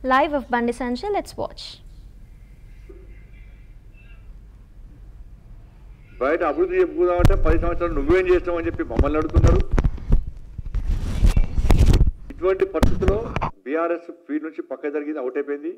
live of Bandi Sanjay. Let's watch. బయట అభివృద్ధి చెప్పుకుందామంటే 10 సంవత్సరాలు నువ్వేం చేస్తావని చెప్పి మమ్మల్ని అడుగుతున్నారు. ఇటువంటి పరిస్థితుల్లో బీఆర్ఎస్ ఫీల్డ్ నుంచి పక్క జరిగింది, అవుట్ అయిపోయింది.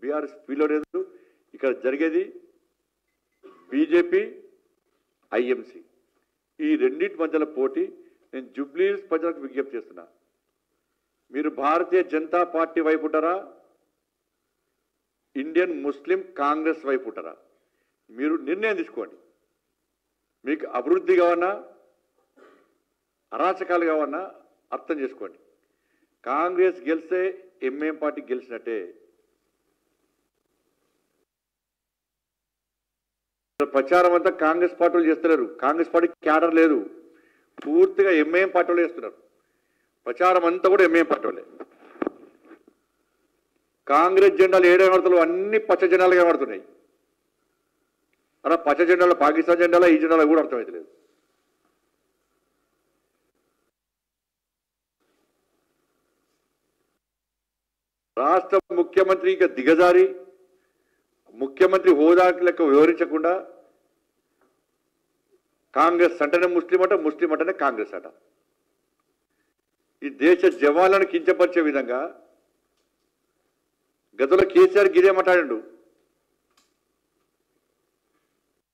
బీఆర్ఎస్ ఫీల్డ్లో లేదు. ఇక్కడ జరిగేది బీజేపీ ఐఎంసీ, ఈ రెండింటి మధ్యలో పోటీ. నేను జూబ్లీహిల్స్ ప్రజలకు విజ్ఞప్తి చేస్తున్నా, మీరు భారతీయ జనతా పార్టీ వైపు ఉంటారా, ఇండియన్ ముస్లిం కాంగ్రెస్ వైపు ఉంటారా? మీరు నిర్ణయం తీసుకోండి. మీకు అభివృద్ధి కావన్నా అరాచకాలు కావన్నా అర్థం చేసుకోండి. కాంగ్రెస్ గెలిస్తే ఎంఏం పార్టీ గెలిచినట్టే. ప్రచారం అంతా కాంగ్రెస్ పార్టీలు చేస్తున్నారు. కాంగ్రెస్ పార్టీ క్యాడర్ లేదు, పూర్తిగా ఎంఏఎం పార్టీలు చేస్తున్నారు. ప్రచారం అంతా కూడా ఎంఏఎం పార్టీలే. కాంగ్రెస్ జెండాలు ఏడేమడుతున్నాయి, అన్ని పచ్చ జెండాలుగా పడుతున్నాయి. అలా పచ్చ జెండాలు పాకిస్తాన్ జెండాలో ఈ జెండాలో కూడా అర్థమవుతలేదు. రాష్ట్ర ముఖ్యమంత్రి ఇక దిగజారి ముఖ్యమంత్రి హోదా లెక్క వివరించకుండా కాంగ్రెస్ అంటేనే ముస్లిం అట, ముస్లిం అంటేనే కాంగ్రెస్ అట. ఈ దేశ జవాన్లను కించపరిచే విధంగా గతంలో కేసీఆర్ గిదే మాట్లాడిండు.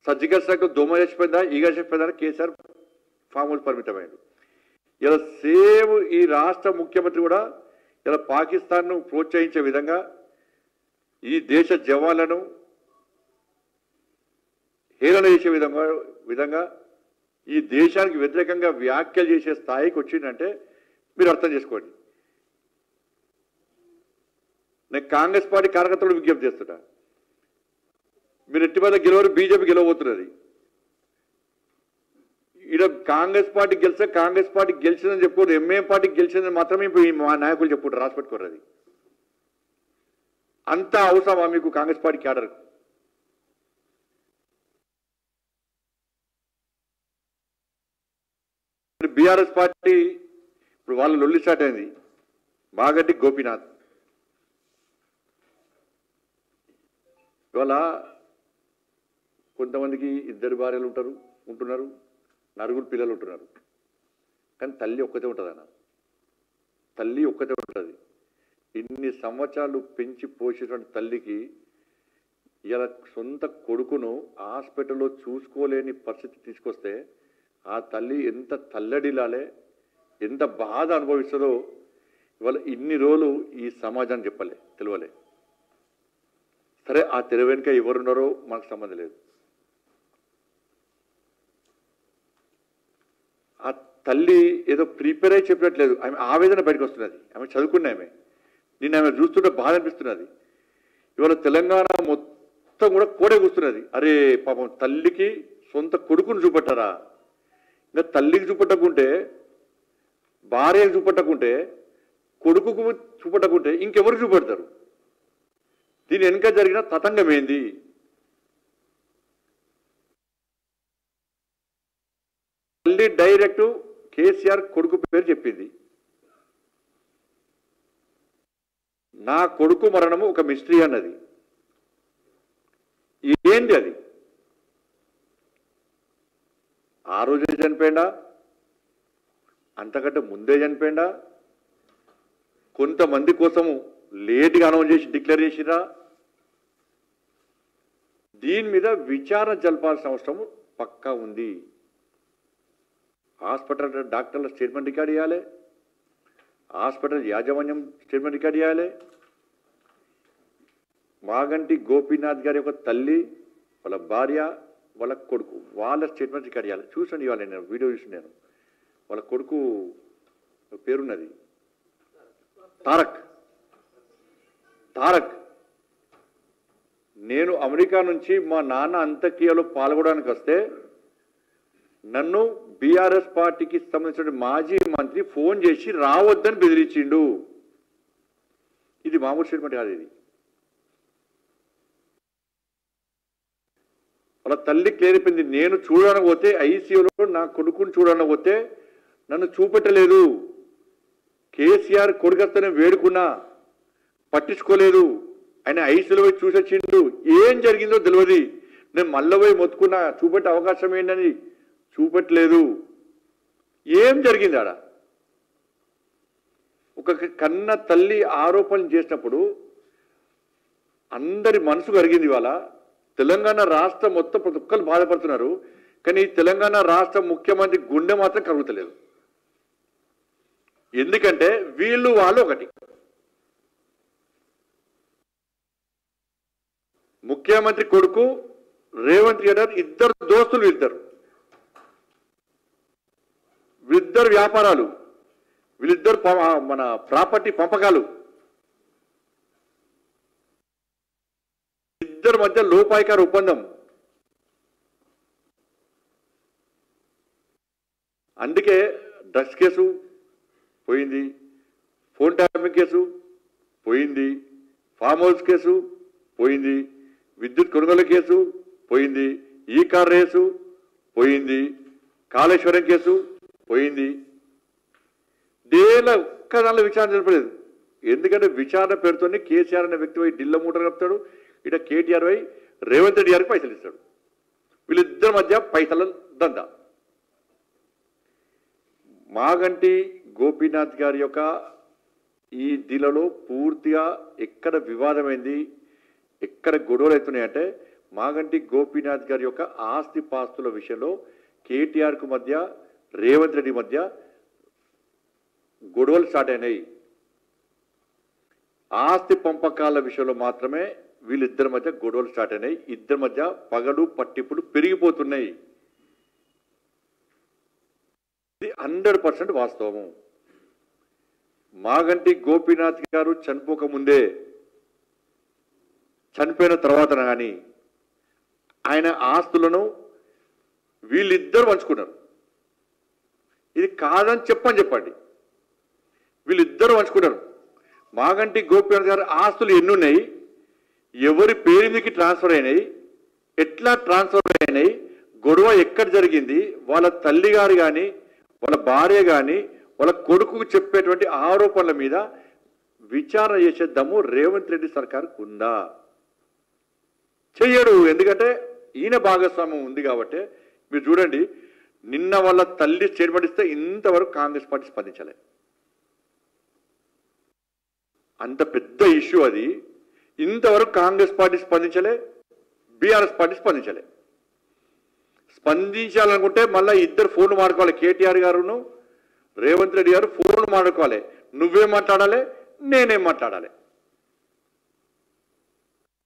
సర్జికల్ స్ట్రైక్ దోమ చచ్చిపోయిందా, ఈగ చచ్చిపోయిందా, కేసీఆర్ ఫామ్ హౌస్ పరిమితమైండు. ఇలా సేమ్ ఈ రాష్ట్ర ముఖ్యమంత్రి కూడా ఇలా పాకిస్తాన్ను ప్రోత్సహించే విధంగా ఈ దేశ జవాన్లను హేళన చేసే విధంగా ఈ దేశానికి వ్యతిరేకంగా వ్యాఖ్యలు చేసే స్థాయికి వచ్చిందంటే మీరు అర్థం చేసుకోండి. నేను కాంగ్రెస్ పార్టీ కార్యకర్తలు విజ్ఞప్తి చేస్తున్నా, మీరు ఎట్టి మీద గెలవరు, బీజేపీ గెలవబోతున్నది. ఇక్కడ కాంగ్రెస్ పార్టీ గెలిస్తే కాంగ్రెస్ పార్టీ గెలిచిందని చెప్పుకోరు, ఎంఏఎం పార్టీ గెలిచిందని మాత్రమే మా నాయకులు చెప్పుకుంటారు, రాసి పెట్టుకోరు. అది అంతా అవసరమా మీకు Congress party cadre? BRS party ఇప్పుడు వాళ్ళ లొల్లి స్టార్ట్ అయింది. మాగంటి గోపీనాథ్ ఇవాళ కొంతమందికి 2 భార్యలు ఉంటున్నారు, 4 పిల్లలు ఉంటున్నారు. కానీ తల్లి ఒక్కతే ఉంటుంది అన్న, తల్లి ఒక్కతే ఉంటుంది. ఇన్ని సంవత్సరాలు పెంచి పోసేటువంటి తల్లికి ఇలా సొంత కొడుకును హాస్పిటల్లో చూసుకోలేని పరిస్థితి తీసుకొస్తే ఆ తల్లి ఎంత తల్లడిలాలే, ఎంత బాధ అనుభవిస్తుందో ఇవాళ ఇన్ని రోజులు ఈ సమాజాన్ని తెలియలే. సరే, ఆ తెర వెనుక ఎవరున్నారో మనకు సంబంధం లేదు. ఆ తల్లి ఏదో ప్రిపేర్ అయి చెప్పినట్లేదు, ఆమె ఆవేదన బయటకు వస్తున్నది. ఆమె చదువుకున్న ఆమె, నిన్న ఆమె చూస్తుంటే బాధ అనిపిస్తున్నది. ఇవాళ తెలంగాణ మొత్తం కూడా కోడే కూస్తున్నది. అరే పాపం, తల్లికి సొంత కొడుకును చూపెట్టారా? ఇంకా తల్లికి చూపెట్టకుంటే, భార్యకు చూపెట్టకుంటే, కొడుకుకు చూపెట్టకుంటే ఇంకెవరు చూపెడతారు? దీని వెనుక జరిగిన తతంగం ఏంది? తల్లి డైరెక్ట్ కేసీఆర్ కొడుకు పేరు చెప్పింది. నా కొడుకు మరణము ఒక మిస్టరీ అన్నది. ఏంది అది? ఆ రోజే చనిపోయిందా, అంతకంటే ముందే చనిపోయిందా, కొంతమంది కోసము లేట్గా అనౌన్స్ చేసి డిక్లేర్ చేసిరా? దీని మీద విచారణ జరపాల్సిన అవసరం పక్కా ఉంది. హాస్పిటల్ డాక్టర్ల స్టేట్మెంట్ రికార్డ్ చేయాలి, హాస్పిటల్ యాజమాన్యం స్టేట్మెంట్ రికార్డ్ చేయాలి. మాగంటి గోపీనాథ్ గారి యొక్క తల్లి, వాళ్ళ భార్య, వాళ్ళ కొడుకు, వాళ్ళ స్టేట్మెంట్ రికార్డ్ చేయాలి. చూసండి, ఇవాళ నేను వీడియో చూసి, నేను వాళ్ళ కొడుకు పేరున్నది తారక్. నేను అమెరికా నుంచి మా నాన్న అంత్యక్రియలో పాల్గొనడానికి వస్తే నన్ను బీఆర్ఎస్ పార్టీకి సంబంధించిన మాజీ మంత్రి ఫోన్ చేసి రావద్దని బెదిరించిండు. ఇది మామూలు స్టేట్మెంట్ కాదు. ఇది వాళ్ళ తల్లి క్లియర్ అయిపోయింది. నేను చూడడానికి పోతే ఐసీయూలో నా కొడుకుని చూడడానికి పోతే నన్ను చూపెట్టలేదు. కేసీఆర్ కొడుకొస్తేనే వేడుకున్నా, పట్టించుకోలేదు. ఆయన ఐసీలో పోయి చూసొచ్చిండు, ఏం జరిగిందో తెలియదు. నేను మళ్ళీ పోయి మొత్తుకున్నా, చూపెట్టే అవకాశం ఏంటని, చూపెట్టలేదు. ఏం జరిగింది ఆడ? ఒక కన్న తల్లి ఆరోపణలు చేసినప్పుడు అందరి మనసు కరిగింది. ఇవాళ తెలంగాణ రాష్ట్రం మొత్తం ప్రతి ఒక్కరు బాధపడుతున్నారు, కానీ తెలంగాణ రాష్ట్ర ముఖ్యమంత్రి గుండె మాత్రం కరుగుతలేదు. ఎందుకంటే వీళ్ళు వాళ్ళు ఒకటి. ముఖ్యమంత్రి కొడుకు రేవంత్ రెడ్డి గారు ఇద్దరు దోస్తులు, వీళ్ళిద్దరు వ్యాపారాలు, వీళ్ళిద్దరు మన ప్రాపర్టీ పంపకాలు, ఇద్దరి మధ్య లోపాయికార ఒప్పందం. అందుకే డ్రగ్స్ కేసు పోయింది, ఫోన్ ట్యాపింగ్ కేసు పోయింది, ఫామ్ హౌస్ కేసు పోయింది, విద్యుత్ కొనుగోలు కేసు పోయింది, ఈ కార్ రేసు పోయింది, కాళేశ్వరం కేసు పోయింది. ఒక్క దానిలో విచారణ జరపలేదు. ఎందుకంటే విచారణ పేరుతోనే కేసీఆర్ అనే వ్యక్తి పోయి ఢిల్లీ మూటలు కలుపుతాడు, ఇట కేటీఆర్ పోయి రేవంత్ రెడ్డి గారికి పైసలు ఇస్తాడు. వీళ్ళిద్దరి మధ్య పైసల దందా. మాగంటి గోపీనాథ్ గారి యొక్క ఈ దీనిలో పూర్తిగా ఎక్కడ వివాదమైంది, ఎక్కడ గొడవలు అవుతున్నాయంటే మాగంటి గోపీనాథ్ గారి యొక్క ఆస్తి పాస్తుల విషయంలో కేటీఆర్కు మధ్య రేవంత్ రెడ్డి మధ్య గొడవలు స్టార్ట్ అయినాయి. ఆస్తి పంపకాల విషయంలో మాత్రమే వీళ్ళిద్దరి మధ్య గొడవలు స్టార్ట్ అయినాయి. ఇద్దరి మధ్య పగలు పట్టింపులు పెరిగిపోతున్నాయి. ఇది 100% వాస్తవము. మాగంటి గోపీనాథ్ గారు చనిపోకముందే, చనిపోయిన తర్వాత కానీ ఆయన ఆస్తులను వీళ్ళిద్దరు పంచుకున్నారు. ఇది కాదని చెప్పండి. వీళ్ళిద్దరు పంచుకున్నారు. మాగంటి గోపీనాథ్ గారు ఆస్తులు ఎన్ని ఉన్నాయి, ఎవరి పేరు మీదకి ట్రాన్స్ఫర్ అయినాయి, ఎట్లా ట్రాన్స్ఫర్ అయినాయి, గొడవ ఎక్కడ జరిగింది, వాళ్ళ తల్లి గారు కానీ వాళ్ళ భార్య కానీ వాళ్ళ కొడుకు చెప్పేటువంటి ఆరోపణల మీద విచారణ చేసే దమ్ము రేవంత్ రెడ్డి సర్కార్కు ఉందా? చెయ్యడు. ఎందుకంటే ఈయన భాగస్వామ్యం ఉంది కాబట్టి. మీరు చూడండి, నిన్న వాళ్ళ తల్లి స్టేట్మెంట్ ఇస్తే ఇంతవరకు కాంగ్రెస్ పార్టీ స్పందించలే. అంత పెద్ద ఇష్యూ అది. ఇంతవరకు కాంగ్రెస్ పార్టీ స్పందించలే, బీఆర్ఎస్ పార్టీ స్పందించలే. స్పందించాలనుకుంటే మళ్ళీ ఇద్దరు ఫోన్లు మాడుకోవాలి. కేటీఆర్ గారును రేవంత్ రెడ్డి గారు ఫోన్లు మాడుకోవాలి. నువ్వేం మాట్లాడాలి, నేనేం మాట్లాడాలి.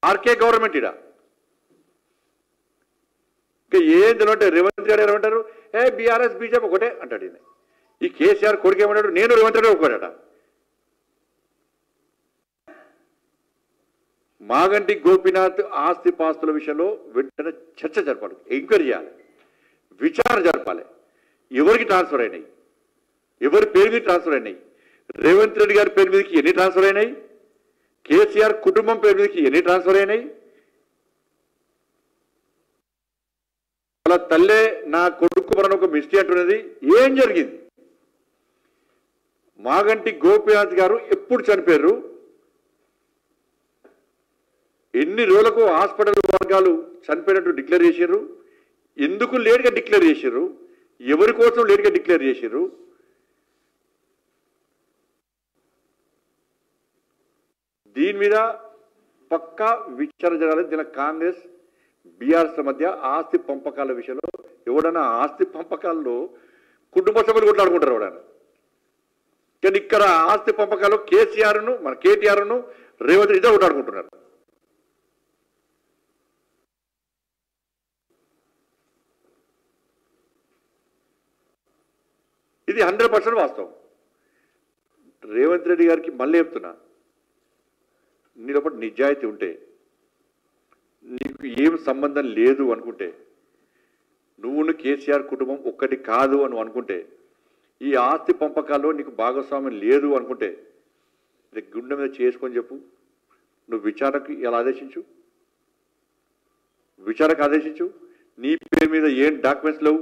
ఆర్కే గవర్నమెంట్ ఇడా ఇంకా ఏం తెలియటే రేవంత్ రెడ్డి గారు ఏమంటారు, బీఆర్ఎస్ బీజేపీ ఒకటే అంటాడు. ఈయన ఈ కేసీఆర్ కొడుకు ఏమంటాడు, నేను రేవంత్ రెడ్డి ఒకటట. మాగంటి గోపీనాథ్ ఆస్తి పాస్తుల విషయంలో వెంటనే చర్చ జరపాలి, ఎంక్వైరీ చేయాలి, విచారణ జరపాలి. ఎవరికి ట్రాన్స్ఫర్ అయినాయి, ఎవరి పేరు మీద ట్రాన్స్ఫర్ అయినాయి, రేవంత్ రెడ్డి గారి పేరు మీదకి ఎన్ని ట్రాన్స్ఫర్ అయినాయి, కేసీఆర్ కుటుంబం పేరు మీదకి ఎన్ని ట్రాన్స్ఫర్ అయినాయి, వాళ్ళ తల్లే నా కొడుకు మన ఒక మిస్టేక్ అంటున్నది, ఏం జరిగింది, మాగంటి గోపీనాథ్ గారు ఎప్పుడు చనిపోయారు, ఎన్ని రోజులకు హాస్పిటల్ వర్గాలు చనిపోయినట్టు డిక్లేర్ చేశారు, ఎందుకు లేట్గా డిక్లేర్ చేశారు, ఎవరి కోసం లేట్గా డిక్లేర్ చేశారు, దీని మీద పక్కా విచారణ జరగాలి. దీని కాంగ్రెస్ బీఆర్ఎస్ మధ్య ఆస్తి పంపకాల విషయంలో ఎవడన్నా ఆస్తి పంపకాల్లో కుటుంబ సభ్యులు కొట్లాడుకుంటారు ఎవడన్నా. కానీ ఇక్కడ ఆస్తి పంపకాలు కేసీఆర్ను మన కేటీఆర్ను రేవంత్ రెడ్డి కొట్లాడుకుంటున్నారు. ఇది 100% వాస్తవం. రేవంత్ రెడ్డి గారికి మళ్ళీ చెప్తున్నా, నీ లోపల నిజాయితీ ఉంటే, నీకు ఏం సంబంధం లేదు అనుకుంటే, నువ్వును కేసీఆర్ కుటుంబం ఒక్కటి కాదు అని అనుకుంటే, ఈ ఆస్తి పంపకాల్లో నీకు భాగస్వామ్యం లేదు అనుకుంటే, గుండె మీద చేసుకొని చెప్పు. నువ్వు విచారణకు ఎలా ఆదేశించు, విచారణకు ఆదేశించు. నీ పేరు మీద ఏం డాక్యుమెంట్స్ లేవు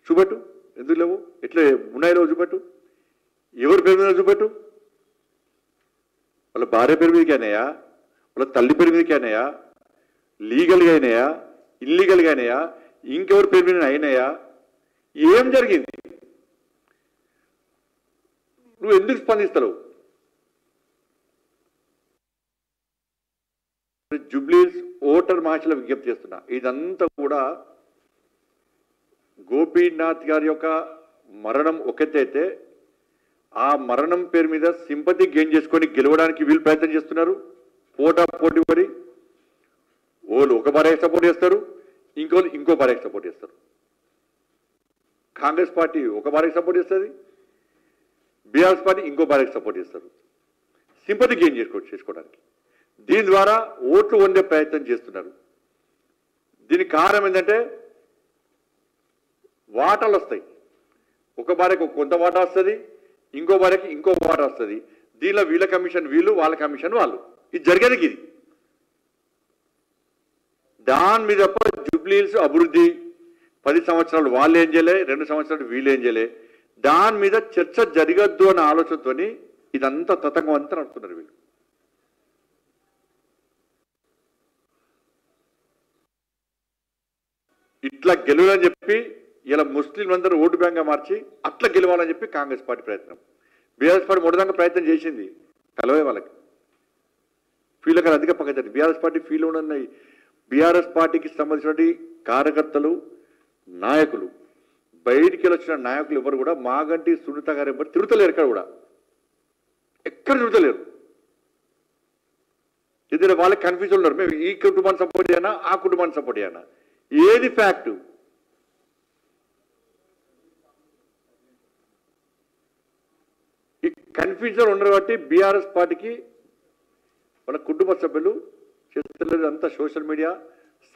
చూపెట్టు. ఎందుకు లేవు, ఎట్లా ఉన్నాయో చూపెట్టు. ఎవరి పేరు మీద చూపెట్టు. వాళ్ళ భార్య పేరు మీదకి అయినాయా, వాళ్ళ తల్లి పేరు మీదకి అయినాయా, లీగల్గా అయినాయా, ఇల్లీగల్గా అయినాయా, ఇంకెవరి పేరు మీద అయినాయా, ఏం జరిగింది? నువ్వు ఎందుకు స్పందిస్తావు? జూబ్లీస్ ఓటర్ మహాశయుల విజ్ఞప్తి చేస్తున్నా, ఇదంతా కూడా గోపీనాథ్ గారి యొక్క మరణం ఒకటైతే ఆ మరణం పేరు మీద సింపతి గెయిన్ చేసుకొని గెలవడానికి వీళ్ళు ప్రయత్నం చేస్తున్నారు. పోటీ పడి వాళ్ళు ఒక భార్యకి సపోర్ట్ చేస్తారు, ఇంకోళ్ళు ఇంకో భార్యకి సపోర్ట్ చేస్తారు. కాంగ్రెస్ పార్టీ ఒక భార్యకి సపోర్ట్ చేస్తుంది, బీఆర్ఎస్ పార్టీ ఇంకో భార్యకి సపోర్ట్ చేస్తారు, సింపతి గెయిన్ చేసుకోవడానికి. దీని ద్వారా ఓట్లు వండే ప్రయత్నం చేస్తున్నారు. దీనికి కారణం ఏంటంటే వాటాలు వస్తాయి. ఒక భార్యకు కొంత వాటా వస్తుంది, ఇంకో భార్యకి ఇంకో వాటా వస్తుంది. దీనిలో వీళ్ళ కమిషన్ వీళ్ళు, వాళ్ళ కమిషన్ వాళ్ళు. ఇది జరిగేది ఇది. దాని మీద జూబ్లీహిల్స్ అభివృద్ధి 10 సంవత్సరాలు వాళ్ళు ఏం చేయలే, 2 సంవత్సరాలు వీళ్ళు ఏం చేయలే, దాని మీద చర్చ జరగద్దు అన్న ఆలోచనతో ఇదంతా తతంగం అంతా నడుపుతున్నారు వీళ్ళు. ఇట్లా గెలవాలని చెప్పి ఇలా ముస్లింలందరూ ఓటు బ్యాంక్గా మార్చి అట్లా గెలవాలని చెప్పి కాంగ్రెస్ పార్టీ ప్రయత్నం. బీఆర్ఎస్ పార్టీ మొదటంగా ప్రయత్నం చేసింది, కలవే వాళ్ళకి ఫీల్ అక్కడ అధిక పక్కన. బీఆర్ఎస్ పార్టీ ఫీల్ ఉన్నాయి. బీఆర్ఎస్ పార్టీకి సంబంధించిన కార్యకర్తలు, నాయకులు, బయటికి వచ్చిన నాయకులు ఎవరు కూడా మాగంటి సునీత గారు ఎవరు తిరుగుతలేరు. ఎక్కడ తిరుగుతలేరు. ఇద్దరు వాళ్ళకి కన్ఫ్యూజన్ ఉన్నారు. మేము ఈ కుటుంబాన్ని సపోర్ట్ చేయనా, ఆ కుటుంబాన్ని సపోర్ట్ చేయనా, ఏది ఫ్యాక్ట్? ఈ కన్ఫ్యూజన్ ఉండరు కాబట్టి బీఆర్ఎస్ పార్టీకి వాళ్ళ కుటుంబ సభ్యులు చేస్తున్నారు. అంతా సోషల్ మీడియా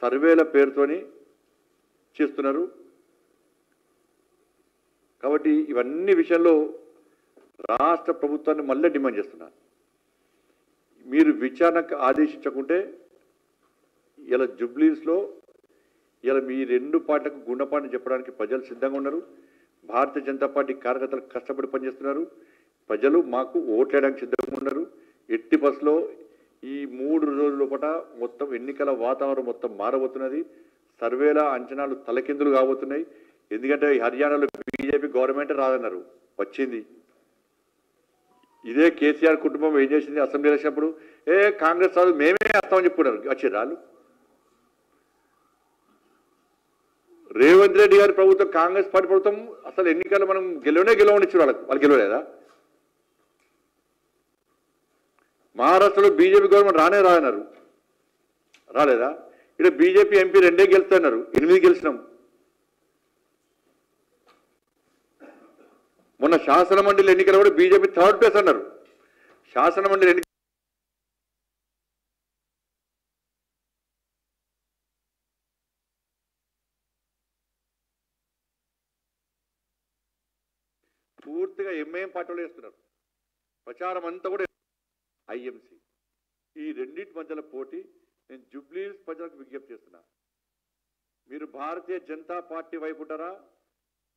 సర్వేల పేరుతోని చేస్తున్నారు. కాబట్టి ఇవన్నీ విషయంలో రాష్ట్ర ప్రభుత్వాన్ని మళ్ళీ డిమాండ్ చేస్తున్నారు. మీరు విచారణకు ఆదేశించకుంటే ఇలా జూబ్లీహిల్స్లో ఇలా మీ 2 పార్టీలకు గుండెపాటు చెప్పడానికి ప్రజలు సిద్ధంగా ఉన్నారు. భారతీయ జనతా పార్టీ కార్యకర్తలు కష్టపడి పనిచేస్తున్నారు. ప్రజలు మాకు ఓట్లేయడానికి సిద్ధంగా ఉన్నారు. ఎట్టి బస్సులో ఈ 3 రోజుల లోపల మొత్తం ఎన్నికల వాతావరణం మొత్తం మారబోతున్నది. సర్వేల అంచనాలు తలకిందులు కాబోతున్నాయి. ఎందుకంటే హర్యానాలో బీజేపీ గవర్నమెంట్ రాదన్నారు, వచ్చింది. ఇదే కేసీఆర్ కుటుంబం ఏం చేసింది? అసెంబ్లీ ఎలక్షన్ప్పుడు కాంగ్రెస్ రాదు, మేమే వస్తామని చెప్పుకున్నారు, వచ్చి రాళ్ళు. రేవంత్ రెడ్డి గారి ప్రభుత్వం, కాంగ్రెస్ పార్టీ ప్రభుత్వం అసలు ఎన్నికలు మనం గెలవనిచ్చారు. వాళ్ళు గెలవలేదా? మహారాష్ట్రలో బీజేపీ గవర్నమెంట్ రాదన్నారు, రాలేదా? ఇక్కడ బీజేపీ ఎంపీ 2 గెలుస్తున్నారు, 8 గెలిచినాం. మొన్న శాసన మండలి ఎన్నికలు కూడా బీజేపీ 3rd ప్లేస్ అన్నారు. శాసన మండలి ఎన్నిక పూర్తిగా ఎంఐఎం పార్టీలో వేస్తున్నారు. ప్రచారం అంతా కూడా ఐఎంసీ. ఈ రెండింటి మధ్యలో పోటీ. నేను జూబ్లీహిల్స్ ప్రజలకు విజ్ఞప్తి చేస్తున్నా, మీరు భారతీయ జనతా పార్టీ వైపు ఉంటారా?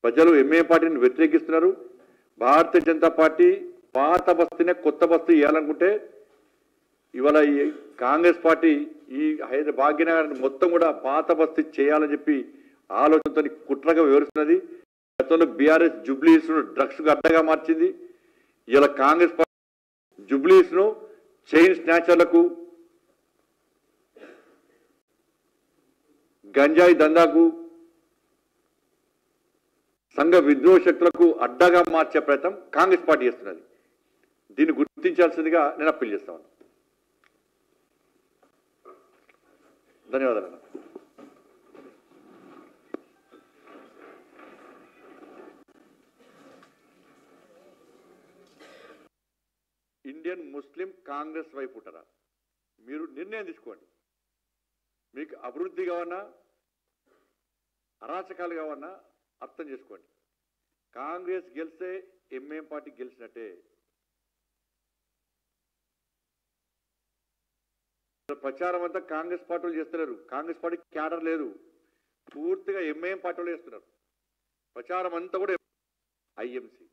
ప్రజలు ఎంఐఎం పార్టీని వ్యతిరేకిస్తున్నారు. భారతీయ జనతా పార్టీ పాత బస్తీనే కొత్త బస్తీ ఇవ్వాలనుకుంటే ఇవాళ ఈ కాంగ్రెస్ పార్టీ ఈ భాగ్యనగరాన్ని మొత్తం కూడా పాత బస్తీ చేయాలని చెప్పి ఆలోచనతో కుట్రగా వివరిస్తున్నది. గతంలో బీఆర్ఎస్ జూబ్లీహిల్స్ ను డ్రగ్స్ అడ్డగా మార్చింది. ఇలా కాంగ్రెస్ పార్టీ జూబ్లీహిల్స్ ను చైన్ స్నాచర్లకు, గంజాయి దందాకు, సంఘ విద్రోహ శక్తులకు అడ్డగా మార్చే ప్రయత్నం కాంగ్రెస్ పార్టీ చేస్తున్నది. దీన్ని గుర్తించాల్సిందిగా నేను అప్పీల్ చేస్తాను. ధన్యవాదాలు. ఇండియన్ ముస్లిం కాంగ్రెస్ వైపు ఉంటారా? మీరు నిర్ణయం తీసుకోండి. మీకు అభివృద్ధి కావన్నా, అరాచకాలు కావన్నా అర్థం చేసుకోండి. కాంగ్రెస్ గెలిస్తే ఎంఐఎం పార్టీ గెలిచినట్టే. ప్రచారం అంతా కాంగ్రెస్ పార్టీలు చేస్తున్నారు. కాంగ్రెస్ పార్టీ క్యాడర్ లేదు, పూర్తిగా ఎంఐఎం పార్టీలు చేస్తున్నారు. ప్రచారం అంతా కూడా ఐఎంసీ.